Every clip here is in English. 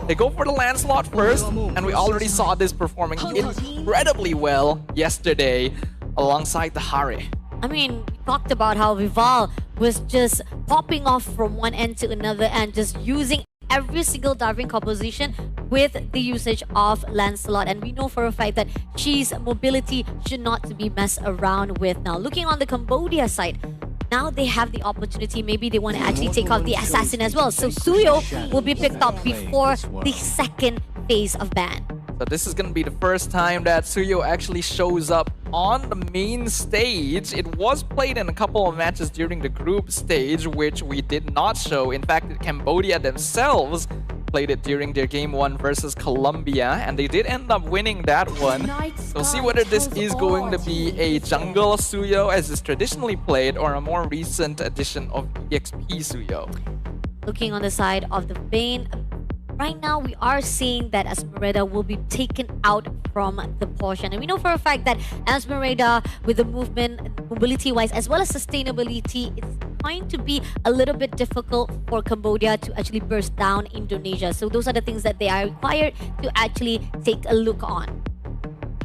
They go for the Lancelot first, and we already saw this performing incredibly well yesterday alongside the Hari. I mean, we talked about how Vival was just popping off from one end to another and just using every single diving composition with the usage of Lancelot, and we know for a fact that she's mobility should not be messed around with. Now, looking on the Cambodia side, now they have the opportunity. Maybe they want to actually take out the assassin as well. So Suyo will be picked up before the second phase of ban. So this is going to be the first time that Suyo actually shows up on the main stage. It was played in a couple of matches during the group stage, which we did not show. In fact, Cambodia themselves played it during their game 1 versus Colombia, and they did end up winning that one. We'll see whether this is going to be a jungle Suyo as is traditionally played, or a more recent addition of EXP Suyo. Looking on the side of the Vayne, right now we are seeing that Esmeralda will be taken out from the portion, and we know for a fact that Esmeralda, with the movement, mobility wise as well as sustainability, it's going to be a little bit difficult for Cambodia to actually burst down Indonesia. So those are the things that they are required to actually take a look on.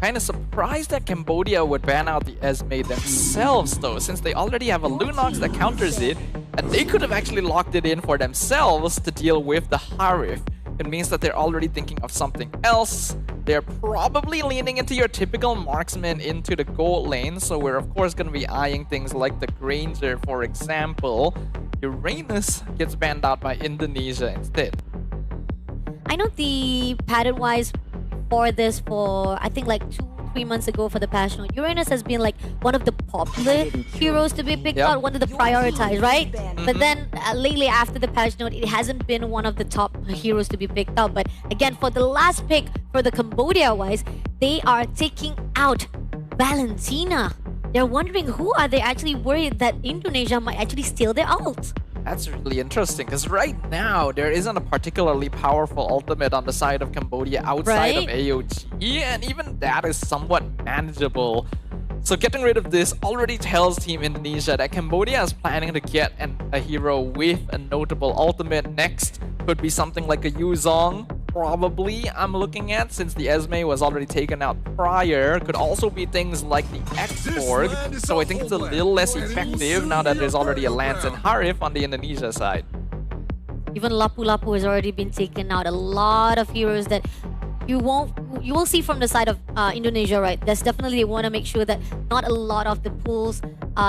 Kind of surprised that Cambodia would ban out the Esme themselves though, since they already have a Lunox that counters it, and they could have actually locked it in for themselves to deal with the Harif. It means that they're already thinking of something else. They're probably leaning into your typical marksman into the gold lane, so we're of course going to be eyeing things like the Granger, for example. Uranus gets banned out by Indonesia instead. I know the pattern-wise for this, for I think like 2-3 months ago for the patch note, Uranus has been like one of the popular heroes to be picked out, one of the prioritized, right? But then lately after the patch note, it hasn't been one of the top heroes to be picked out. But again, for the last pick for the Cambodia wise, they are taking out Valentina. They're wondering, who are they actually worried that Indonesia might actually steal their ult? That's really interesting, because right now there isn't a particularly powerful ultimate on the side of Cambodia outside of AOG, and even that is somewhat manageable. So getting rid of this already tells Team Indonesia that Cambodia is planning to get a hero with a notable ultimate. Next could be something like a Yuzong, probably, I'm looking at, since the Esme was already taken out prior. Could also be things like the X-Borg, so I think it's a little less effective now that there's already a Lance and Harif on the Indonesia side. Even Lapu Lapu has already been taken out. A lot of heroes that you will see from the side of Indonesia, right? There's definitely, they want to make sure that not a lot of the pools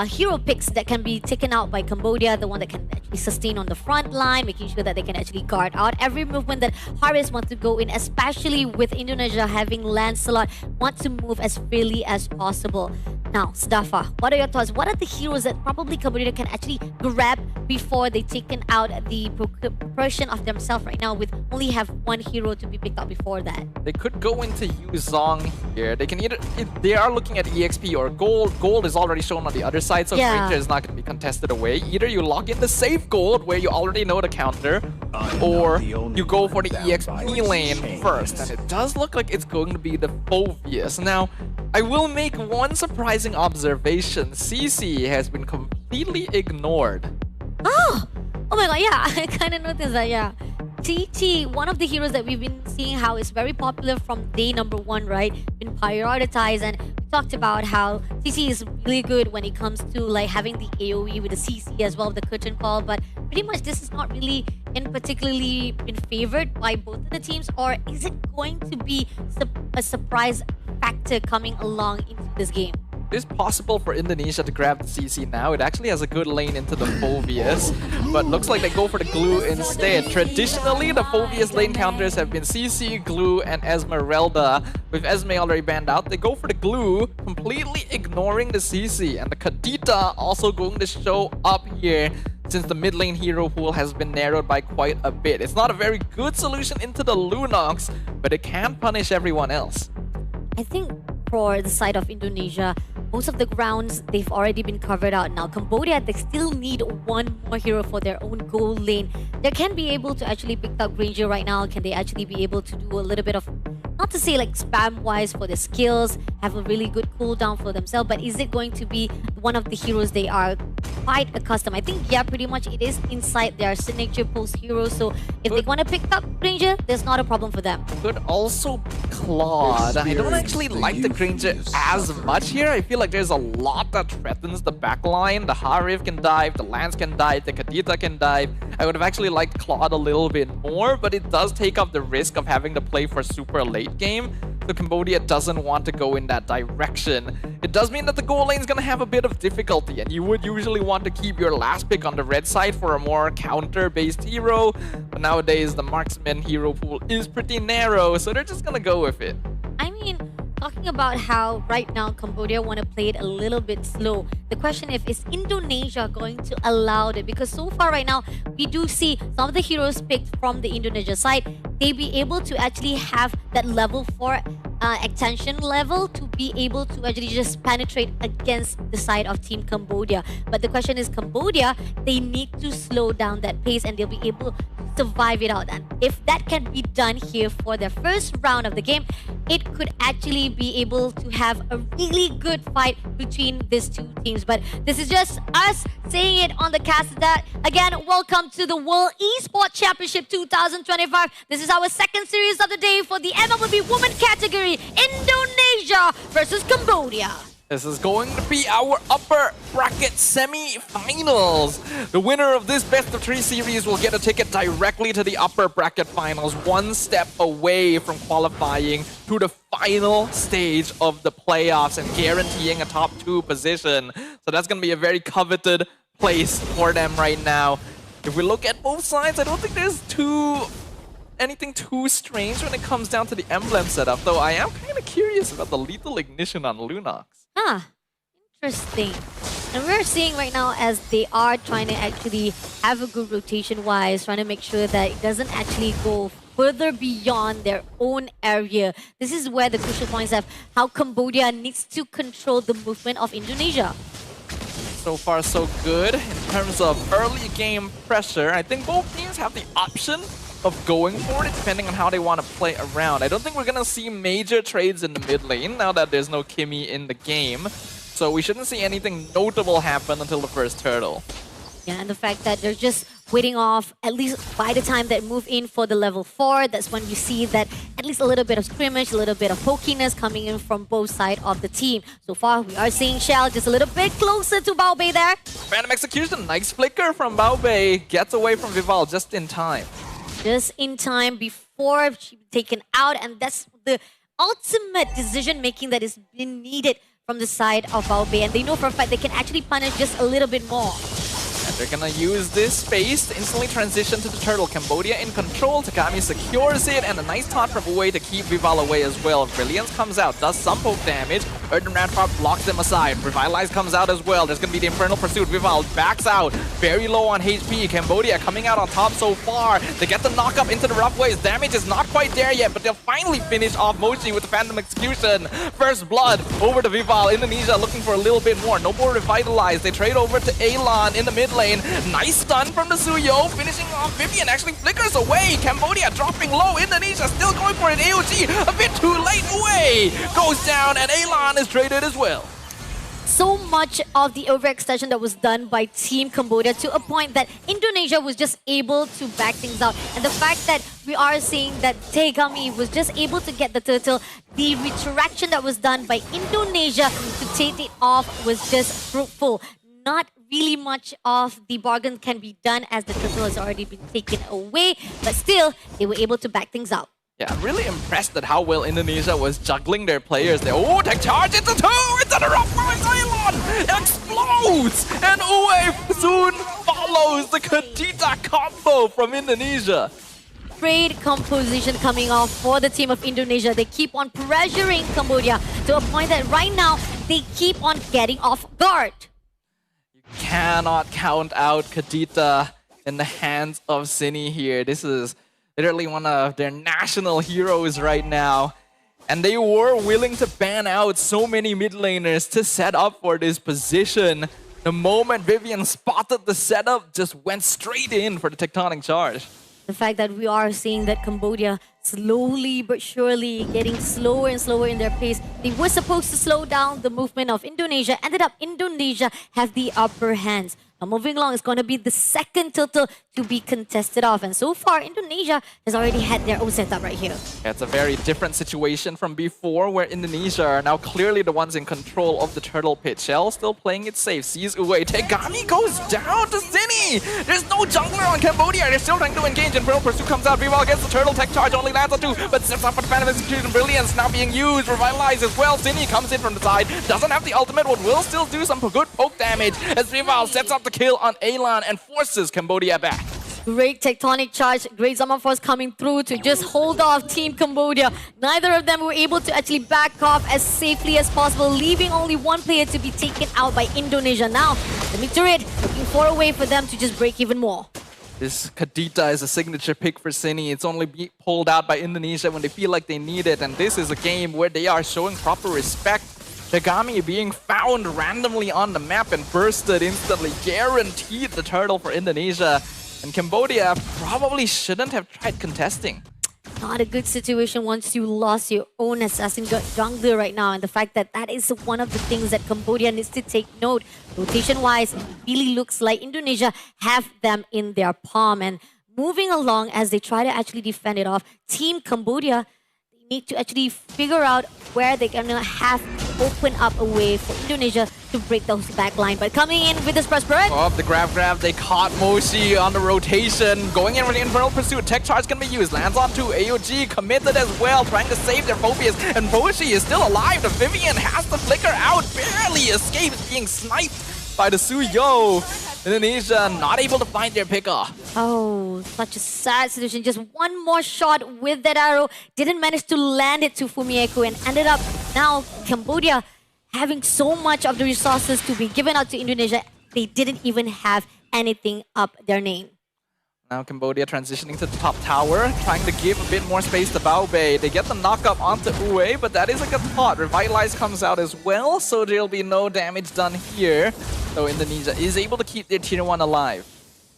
hero picks that can be taken out by Cambodia, the one that can actually sustain on the front line, making sure that they can actually guard out every movement that Haris wants to go in, especially with Indonesia having Lancelot, want to move as freely as possible. Now, Sdafa, what are your thoughts? What are the heroes that probably Cambodia can actually grab before they taken out the proportion of themselves right now, with only have one hero to be picked out before that? They could go into Yuzong here. They can either, if they are looking at EXP or gold. Gold is already shown on the other side, so Granger is not going to be contested away. Either you lock in the safe gold, where you already know the counter, or you go for the EXP lane first. And it does look like it's going to be the Phoveus. Now, I will make one surprising observation. CC has been completely ignored. Oh my god, yeah, I kind of noticed that, yeah. TT, one of the heroes that we've been seeing how is very popular from day number 1, right? Been prioritized, and we talked about how TT is really good when it comes to like having the AoE with the CC as well, the curtain call, but pretty much this is not really particularly been favored by both of the teams, or is it going to be a surprise factor coming along into this game? It is possible for Indonesia to grab the CC now. It actually has a good lane into the Phoveus, but looks like they go for the glue instead. Traditionally, the Phoveus lane counters have been CC, glue, and Esmeralda. With Esme already banned out, they go for the glue, completely ignoring the CC. And the Kadita also going to show up here, since the mid lane hero pool has been narrowed by quite a bit. It's not a very good solution into the Lunox, but it can punish everyone else. I think for the side of Indonesia, most of the grounds, they've already been covered out. Now, Cambodia, they still need one more hero for their own gold lane. They can be able to actually pick up Granger right now. Can they actually be able to do a little bit of, not to say like spam-wise for the skills, have a really good cooldown for themselves, but is it going to be one of the heroes they are quite accustomed. I think, yeah, pretty much it is inside their signature post hero. So if they want to pick up Granger, there's not a problem for them. Could also be Claude. I don't actually like the Granger as much here. I feel like there's a lot that threatens the backline. The Harif can dive, the Lance can dive, the Kadita can dive. I would have actually liked Claude a little bit more, but it does take up the risk of having to play for super late game. So Cambodia doesn't want to go in that direction. It does mean that the goal lane is going to have a bit of difficulty, and you would usually want to keep your last pick on the red side for a more counter-based hero. But nowadays, the marksman hero pool is pretty narrow, so they're just going to go with it. I mean, talking about how right now Cambodia want to play it a little bit slow. The question is Indonesia going to allow it? Because so far right now, we do see some of the heroes picked from the Indonesia side. They be able to actually have that level 4 extension level to be able to actually just penetrate against the side of Team Cambodia. But the question is Cambodia, they need to slow down that pace and they'll be able to survive it out. And if that can be done here for their first round of the game, it could actually be able to have a really good fight between these two teams. But this is just us saying it on the cast that, again, welcome to the World Esports Championship 2025. This is our second series of the day for the MLB Women category. Indonesia versus Cambodia. This is going to be our upper bracket semi-finals. The winner of this best of 3 series will get a ticket directly to the upper bracket finals, one step away from qualifying to the final stage of the playoffs and guaranteeing a top 2 position. So that's going to be a very coveted place for them right now. If we look at both sides, I don't think there's anything too strange when it comes down to the emblem setup, though I am kind of curious about the lethal ignition on Lunox. Interesting. And we're seeing right now as they are trying to actually have a good rotation-wise, trying to make sure that it doesn't actually go further beyond their own area. This is where the crucial points have how Cambodia needs to control the movement of Indonesia. So far, so good in terms of early game pressure. I think both teams have the option of going for it, depending on how they want to play around. I don't think we're going to see major trades in the mid lane now that there's no Kimmy in the game. So we shouldn't see anything notable happen until the first turtle. Yeah, and the fact that they're just waiting off, at least by the time they move in for the level 4, that's when we see that at least a little bit of skirmish, a little bit of pokiness coming in from both sides of the team. So far, we are seeing Shell just a little bit closer to Bao Bei there. Phantom Execution, nice flicker from Bao Bei. Gets away from Vival just in time. Just in time before she taken out, and that's the ultimate decision-making that is being needed from the side of Bao Bei, and they know for a fact they can actually punish just a little bit more. And they're gonna use this space to instantly transition to the turtle. Cambodia in control, Takami secures it, and a nice taunt from Uwe to keep Vival away as well. Brilliance comes out, does some poke damage. Earthen Rampart blocks them aside. Revitalize comes out as well. There's gonna be the Infernal Pursuit. Vival backs out, very low on HP. Cambodia coming out on top so far. They get the knock up into the rough ways. Damage is not quite there yet, but they'll finally finish off Mochi with the Phantom Execution. First blood over to Vival. Indonesia looking for a little bit more. No more Revitalize. They trade over to Alon in the mid lane. Nice stun from the Suyo. Finishing off Vivian actually flickers away. Cambodia dropping low. Indonesia still going for an AOG. A bit too late. Away goes down, and Alon is traded as well. So much of the overextension that was done by Team Cambodia to a point that Indonesia was just able to back things out. And the fact that we are seeing that Tegami was just able to get the turtle, the retraction that was done by Indonesia to take it off was just fruitful. Not really much of the bargain can be done as the turtle has already been taken away, but still, they were able to back things out. Yeah, I'm really impressed at how well Indonesia was juggling their players there. Oh, tech charge into 2! Into the rough one! Elon explodes! And Uwe soon follows the Kadita combo from Indonesia. Great composition coming off for the team of Indonesia. They keep on pressuring Cambodia to a point that right now, they keep on getting off guard. You cannot count out Kadita in the hands of Cine here. This is literally one of their national heroes right now. And they were willing to ban out so many mid laners to set up for this position. The moment Vivian spotted the setup, just went straight in for the tectonic charge. The fact that we are seeing that Cambodia slowly but surely getting slower and slower in their pace. They were supposed to slow down the movement of Indonesia. Ended up Indonesia have the upper hands. Now moving along, it's going to be the second title to be contested off. And so far, Indonesia has already had their own setup right here. Yeah, it's a very different situation from before, where Indonesia are now clearly the ones in control of the turtle pit. Shell still playing it safe, sees Uwe. Tegami goes down to Zinni. There's no jungler on Cambodia. They're still trying to engage, and Pearl Pursuit comes out. Vival gets the turtle, tech charge only lands on 2, but sets up for the Phantom Execution. Brilliance now being used, revitalize as well. Zinni comes in from the side, doesn't have the ultimate, but will still do some good poke damage as Vival sets up the kill on Elan and forces Cambodia back. Great tectonic charge, great Zaman Force coming through to just hold off Team Cambodia. Neither of them were able to actually back off as safely as possible, leaving only one player to be taken out by Indonesia. Now, the Miturid looking for a way for them to just break even more. This Kadita is a signature pick for Zinni. It's only pulled out by Indonesia when they feel like they need it, and this is a game where they are showing proper respect. Tegami being found randomly on the map and bursted instantly, guaranteed the turtle for Indonesia. And Cambodia probably shouldn't have tried contesting. Not a good situation once you lost your own assassin jungler right now. And the fact that that is one of the things that Cambodia needs to take note. Rotation-wise, it really looks like Indonesia have them in their palm. And moving along as they try to actually defend it off, Team Cambodia need to actually figure out where they're gonna have to open up a way for Indonesia to break those back line. But coming in with this Prosperity. Oh, the grab, they caught Moshi on the rotation. Going in with the Infernal Pursuit, tech charge gonna be used. Lands on 2, AOG committed as well, trying to save their Phobias. And Moshi is still alive. The Vivian has to flicker out, barely escapes being sniped by the Suyo. Indonesia not able to find their pickoff. Oh, such a sad situation. Just one more shot with that arrow. Didn't manage to land it to Fumieko and ended up now Cambodia having so much of the resources to be given out to Indonesia. They didn't even have anything up their name. Now Cambodia transitioning to the top tower, trying to give a bit more space to Bao Bei. They get the knockup onto Uwe, but that is a good thought. Revitalize comes out as well, so there'll be no damage done here. So Indonesia is able to keep their tier 1 alive.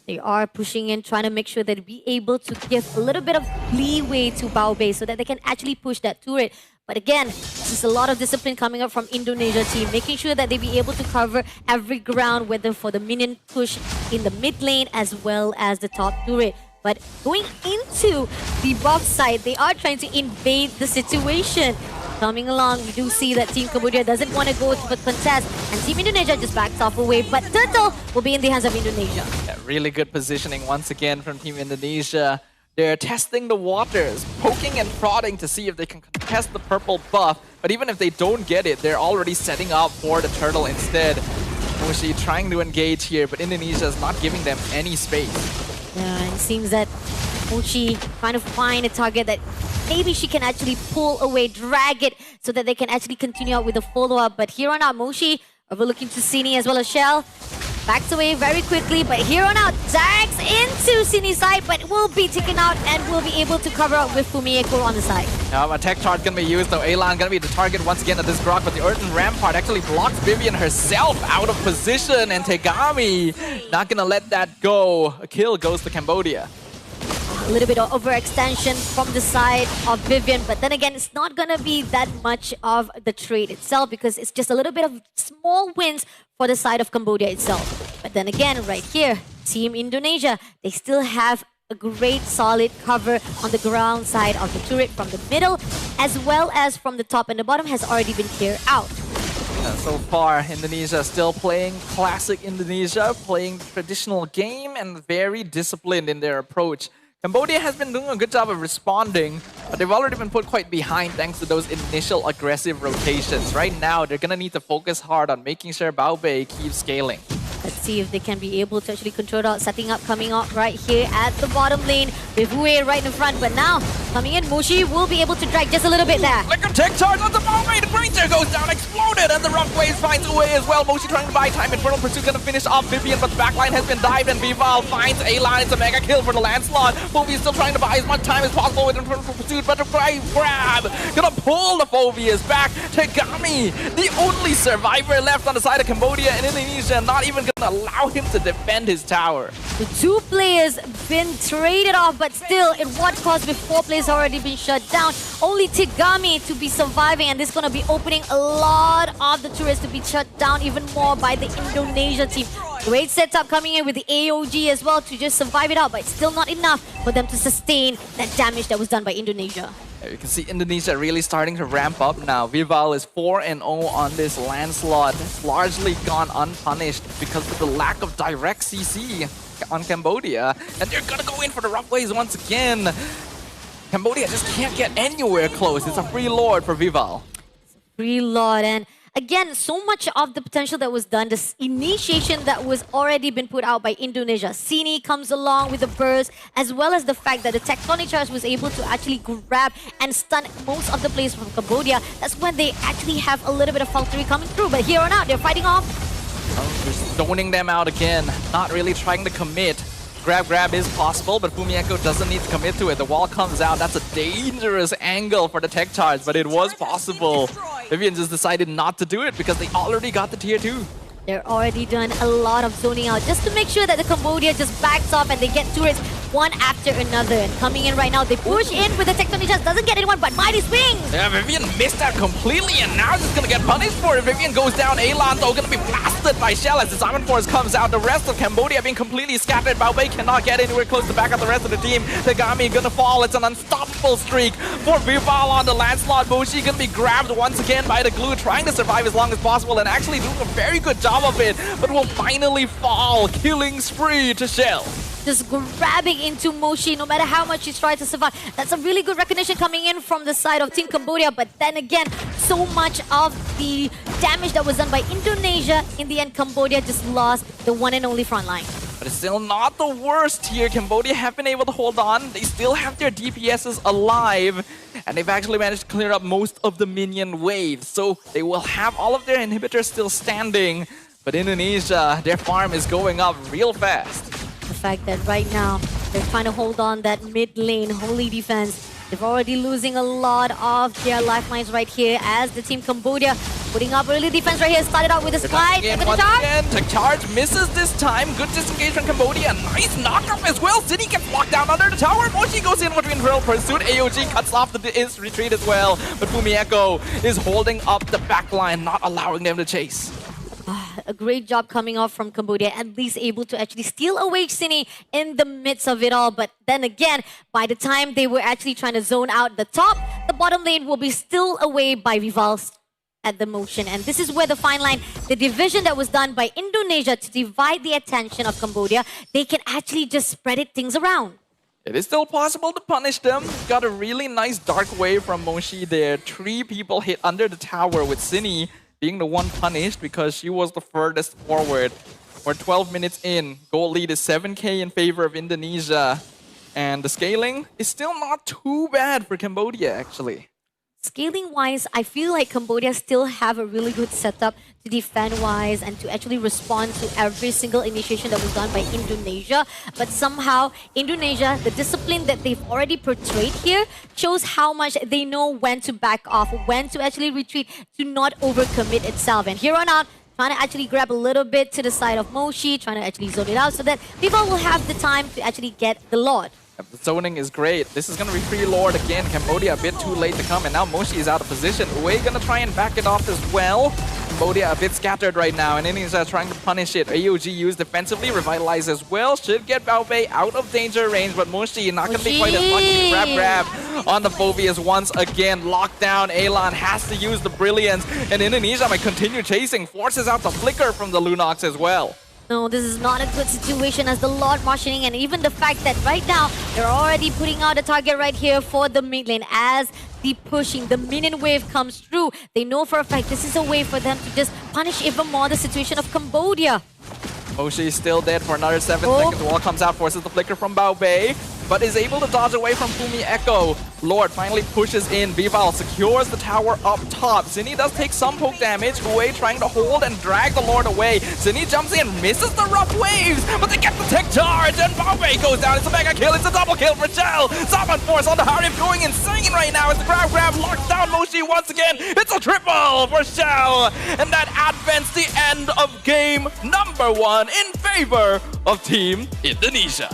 They are pushing in, trying to make sure that they'll be able to give a little bit of leeway to Bao Bei so that they can actually push that turret. But again, this is a lot of discipline coming up from Indonesia team, making sure that they be able to cover every ground, whether for the minion push in the mid lane as well as the top turret. But going into the buff side, they are trying to invade the situation. Coming along, we do see that Team Cambodia doesn't want to go to the contest, and Team Indonesia just backs off away. But Turtle will be in the hands of Indonesia. Yeah, really good positioning once again from Team Indonesia. They're testing the waters, poking and prodding to see if they can contest the purple buff. But even if they don't get it, they're already setting up for the turtle instead. Moshi trying to engage here, but Indonesia is not giving them any space. Yeah, it seems that Mochi trying to find a target that maybe she can actually pull away, drag it, so that they can actually continue out with the follow-up. But here on out, Mochi overlooking to Zinni as well as Shell. Backs away very quickly, but here on out, drags into Zinni's side, but will be taken out and will be able to cover up with Fumieko on the side. A tech charge gonna be used though. Elan gonna be the target once again at this Grok, but the Earthen Rampart actually blocks Vivian herself out of position, and Tegami not gonna let that go. A kill goes to Cambodia. A little bit of overextension from the side of Vivian, but then again, it's not gonna be that much of the trade itself because it's just a little bit of small wins for the side of Cambodia itself. But then again, right here, Team Indonesia, they still have a great solid cover on the ground side of the turret from the middle as well as from the top, and the bottom has already been cleared out. So far, Indonesia still playing classic Indonesia, playing traditional game and very disciplined in their approach. Cambodia has been doing a good job of responding, but they've already been put quite behind thanks to those initial aggressive rotations. Right now, they're gonna need to focus hard on making sure Bao Bei keeps scaling. Let's see if they can be able to actually control out, setting up, coming out right here at the bottom lane with Wei right in front. But now, Coming in, Moshi will be able to drag just a little bit there. Like a tech charge on the Bombay. The Granger goes down, exploded, and the rough waves finds a way as well. Moshi trying to buy time. Infernal Pursuit gonna finish off Vivian, but the backline has been dived, and Vival finds A-Line. It's a mega kill for the Lancelot. Fovi is still trying to buy as much time as possible with Infernal Pursuit, but the grab gonna pull the Phobias back. Tegami, the only survivor left on the side of Cambodia and Indonesia, not even gonna allow him to defend his tower. The two players been traded off, but still, at what cost with 4 players already been shut down? Only Tegami to be surviving, and this is gonna be opening a lot of the turrets to be shut down even more by the Indonesia team. Great setup coming in with the AOG as well to just survive it out, but it's still not enough for them to sustain that damage that was done by Indonesia. You can see Indonesia really starting to ramp up now. Vival is 4-0 on this Lancelot. It's largely gone unpunished because of the lack of direct CC on Cambodia. And they're gonna go in for the rough waves once again. Cambodia just can't get anywhere close. It's a free lord for Vival. Free Lord, and again, so much of the potential that was done, this initiation that was already been put out by Indonesia. Sini comes along with the burst, as well as the fact that the Tectonic Charge was able to actually grab and stun most of the players from Cambodia. That's when they actually have a little bit of faltery coming through. But here on out, they're fighting off. Oh, they're stoning them out again. Not really trying to commit. Grab is possible, but Fumieko doesn't need to commit to it. The wall comes out. That's a dangerous angle for the tech charge, but it was possible. Vivian just decided not to do it because they already got the tier 2. They're already done a lot of zoning out just to make sure that the Cambodia just backs off and they get turrets one after another. And coming in right now, they push in with the Tectonic Charge. Doesn't get anyone, but Mighty Swings! Yeah, Vivian missed that completely, and now just gonna get punished for it. Vivian goes down. Elan, though, gonna be blasted by Shell as the Simon Force comes out. The rest of Cambodia being completely scattered. Baobei cannot get anywhere close to back up the rest of the team. Tegami gonna fall. It's an unstoppable streak for Vival on the Lancelot. Moshi gonna be grabbed once again by the glue, trying to survive as long as possible and actually doing a very good job of it, but will finally fall. Killing spree to Shell. Just grabbing into Moshi no matter how much he's trying to survive. That's a really good recognition coming in from the side of Team Cambodia, but then again, so much of the damage that was done by Indonesia, in the end Cambodia just lost the one and only front line. But it's still not the worst here. Cambodia have been able to hold on. They still have their DPSs alive, and they've actually managed to clear up most of the minion waves. So they will have all of their inhibitors still standing, but Indonesia, their farm is going up real fast. The fact that right now they're trying to hold on that mid lane holy defense. They're already losing a lot of their lifelines right here as the Team Cambodia putting up early defense right here. Started out with a slide. Tech charge misses this time. Good disengage from Cambodia. Nice knockup as well. City gets locked down under the tower. Moshi goes in between Pearl Pursuit. AOG cuts off the retreat as well. But Fumieko is holding up the backline, not allowing them to chase. A great job coming off from Cambodia, at least able to actually steal away Sini in the midst of it all. But then again, by the time they were actually trying to zone out the top, the bottom lane will be still away by Vival at the motion. And this is where the fine line, the division that was done by Indonesia to divide the attention of Cambodia, they can actually just spread it things around. It is still possible to punish them. Got a really nice dark wave from Moshi there. 3 people hit under the tower with Sini being the one punished because she was the furthest forward. We're 12 minutes in. Goal lead is 7k in favor of Indonesia. And the scaling is still not too bad for Cambodia, actually. Scaling-wise, I feel like Cambodia still have a really good setup to defend-wise and to actually respond to every single initiation that was done by Indonesia. But somehow, Indonesia, the discipline that they've already portrayed here, shows how much they know when to back off, when to actually retreat, to not overcommit itself. And here on out, trying to actually grab a little bit to the side of Moshi, trying to actually zone it out so that people will have the time to actually get the Lord. The zoning is great. This is going to be free Lord again. Cambodia a bit too late to come, and now Moshi is out of position. We're going to try and back it off as well. Cambodia a bit scattered right now, and Indonesia trying to punish it. AOG used defensively, revitalize as well. Should get Baobei out of danger range, but Moshi not going to be quite as lucky. Grab on the Phobias once again. Locked down. Elan has to use the Brilliance, and Indonesia might continue chasing. Forces out the Flicker from the Lunox as well. No, this is not a good situation as the Lord marshalling, and even the fact that right now they're already putting out a target right here for the mid lane as the pushing, the minion wave comes through. They know for a fact this is a way for them to just punish even more the situation of Cambodia. Moshi is still dead for another 7 seconds. Wall comes out, forces the Flicker from Baobei. but is able to dodge away from Fumi Echo. Lord finally pushes in. Bival secures the tower up top. Zinni does take some poke damage. Uwe trying to hold and drag the Lord away. Zinni jumps in, misses the rough waves, but they get the tech charge, and Bombay goes down. It's a mega kill. It's a double kill for Shell. Zaman Force on the Harif going insane right now as the crowd grab locks down Moshi once again. It's a triple for Shell, and that advents the end of game number 1 in favor of Team Indonesia.